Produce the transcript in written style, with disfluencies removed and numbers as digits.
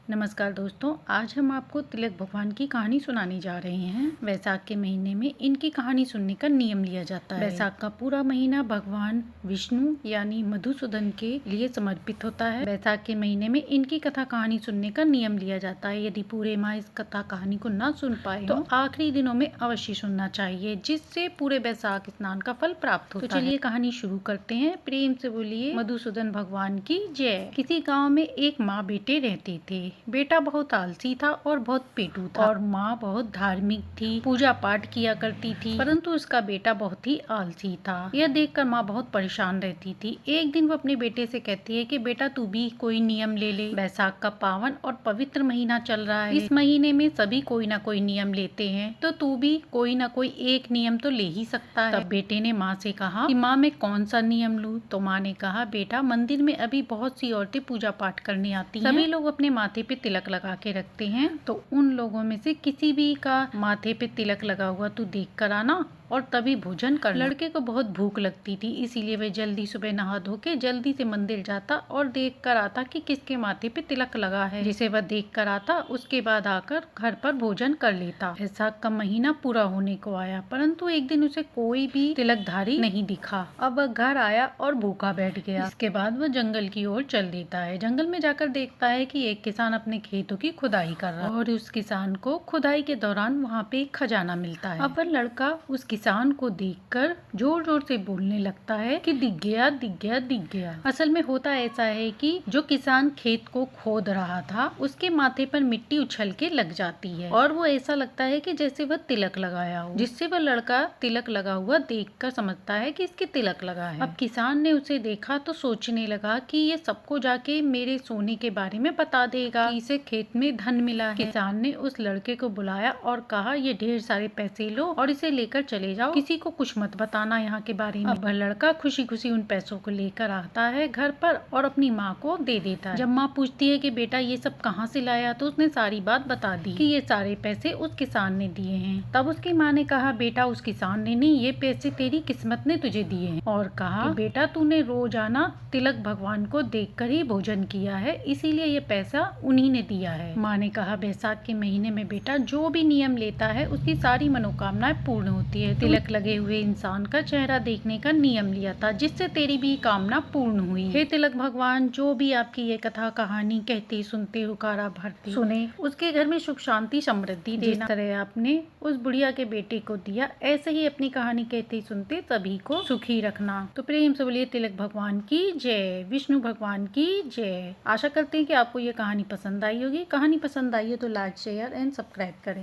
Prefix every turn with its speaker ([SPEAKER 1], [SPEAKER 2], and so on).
[SPEAKER 1] नमस्कार दोस्तों, आज हम आपको तिलक भगवान की कहानी सुनाने जा रहे हैं। वैसाख के महीने में इनकी कहानी सुनने का नियम लिया जाता है। वैसाख का पूरा महीना भगवान विष्णु यानी मधुसूदन के लिए समर्पित होता है। वैसाख के महीने में इनकी कथा कहानी सुनने का नियम लिया जाता है। यदि पूरे माह इस कथा कहानी को न सुन पाए तो आखिरी दिनों में अवश्य सुनना चाहिए, जिससे पूरे वैसाख स्नान का फल प्राप्त होता है। तो चलिए कहानी शुरू करते हैं। प्रेम से बोलिए मधुसूदन भगवान की जय। किसी गाँव में एक माँ बेटे रहते थे। बेटा बहुत आलसी था और बहुत पेटू था और माँ बहुत धार्मिक थी, पूजा पाठ किया करती थी, परंतु उसका बेटा बहुत ही आलसी था। यह देखकर माँ बहुत परेशान रहती थी। एक दिन वो अपने बेटे से कहती है कि बेटा तू भी कोई नियम ले ले। वैसाख का पावन और पवित्र महीना चल रहा है। इस महीने में सभी कोई ना कोई नियम लेते हैं, तो तू भी कोई ना कोई एक नियम तो ले ही सकता है। तब बेटे ने माँ से कहा कि माँ मैं कौन सा नियम लूँ? तो माँ ने कहा बेटा मंदिर में अभी बहुत सी औरतें पूजा पाठ करने आती हैं। सभी लोग अपने माथे पे तिलक लगा के रखते हैं, तो उन लोगों में से किसी भी का माथे पे तिलक लगा हुआ तू देख कर आना और तभी भोजन करना। लड़के को बहुत भूख लगती थी, इसीलिए वह जल्दी सुबह नहा धो के जल्दी से मंदिर जाता और देख कर आता कि किसके माथे पे तिलक लगा है, जिसे वह देख कर आता। उसके बाद आकर घर पर भोजन कर लेता। वैसाख का महीना पूरा होने को आया, परंतु एक दिन उसे कोई भी तिलकधारी नहीं दिखा। अब वह घर आया और भूखा बैठ गया। इसके बाद वह जंगल की ओर चल देता है। जंगल में जाकर देखता है कि एक किसान अपने खेतों की खुदाई कर रहा है और उस किसान को खुदाई के दौरान वहाँ पे एक खजाना मिलता है। अब वह लड़का उस किसान को देखकर जोर जोर से बोलने लगता है कि दिख गया, दिख गया, दिख गया। असल में होता ऐसा है कि जो किसान खेत को खोद रहा था उसके माथे पर मिट्टी उछल के लग जाती है और वो ऐसा लगता है कि जैसे वह तिलक लगाया हो, जिससे वह लड़का तिलक लगा हुआ देखकर समझता है कि इसके तिलक लगा है। अब किसान ने उसे देखा तो सोचने लगा कि ये सबको जाके मेरे सोने के बारे में बता देगा कि इसे खेत में धन मिला है। किसान ने उस लड़के को बुलाया और कहा ये ढेर सारे पैसे लो और इसे लेकर चले जाओ, किसी को कुछ मत बताना यहाँ के बारे में। अब लड़का खुशी खुशी उन पैसों को लेकर आता है घर पर और अपनी माँ को दे देता है। जब माँ पूछती है कि बेटा ये सब कहाँ से लाया, तो उसने सारी बात बता दी कि ये सारे पैसे उस किसान ने दिए हैं। तब उसकी माँ ने कहा बेटा उस किसान ने नहीं, ये पैसे तेरी किस्मत ने तुझे दिए हैं, और कहा कि बेटा तूने रोजाना तिलक भगवान को देखकर ही भोजन किया है, इसीलिए ये पैसा उन्हीं ने दिया है। माँ ने कहा वैसाख के महीने में बेटा जो भी नियम लेता है उसकी सारी मनोकामनाएं पूर्ण होती है। तिलक लगे हुए इंसान का चेहरा देखने का नियम लिया था, जिससे तेरी भी कामना पूर्ण हुई। हे तिलक भगवान, जो भी आपकी ये कथा कहानी कहते सुनते हुकारा भरते सुने, उसके घर में सुख शांति समृद्धि देना। जिस तरह आपने उस बुढ़िया के बेटे को दिया, ऐसे ही अपनी कहानी कहते सुनते सभी को सुखी रखना। तो प्रेम से बोलिए तिलक भगवान की जय, विष्णु भगवान की जय। आशा करते हैं कि आपको ये कहानी पसंद आई होगी। कहानी पसंद आई हो तो लाइक शेयर एंड सब्सक्राइब करें।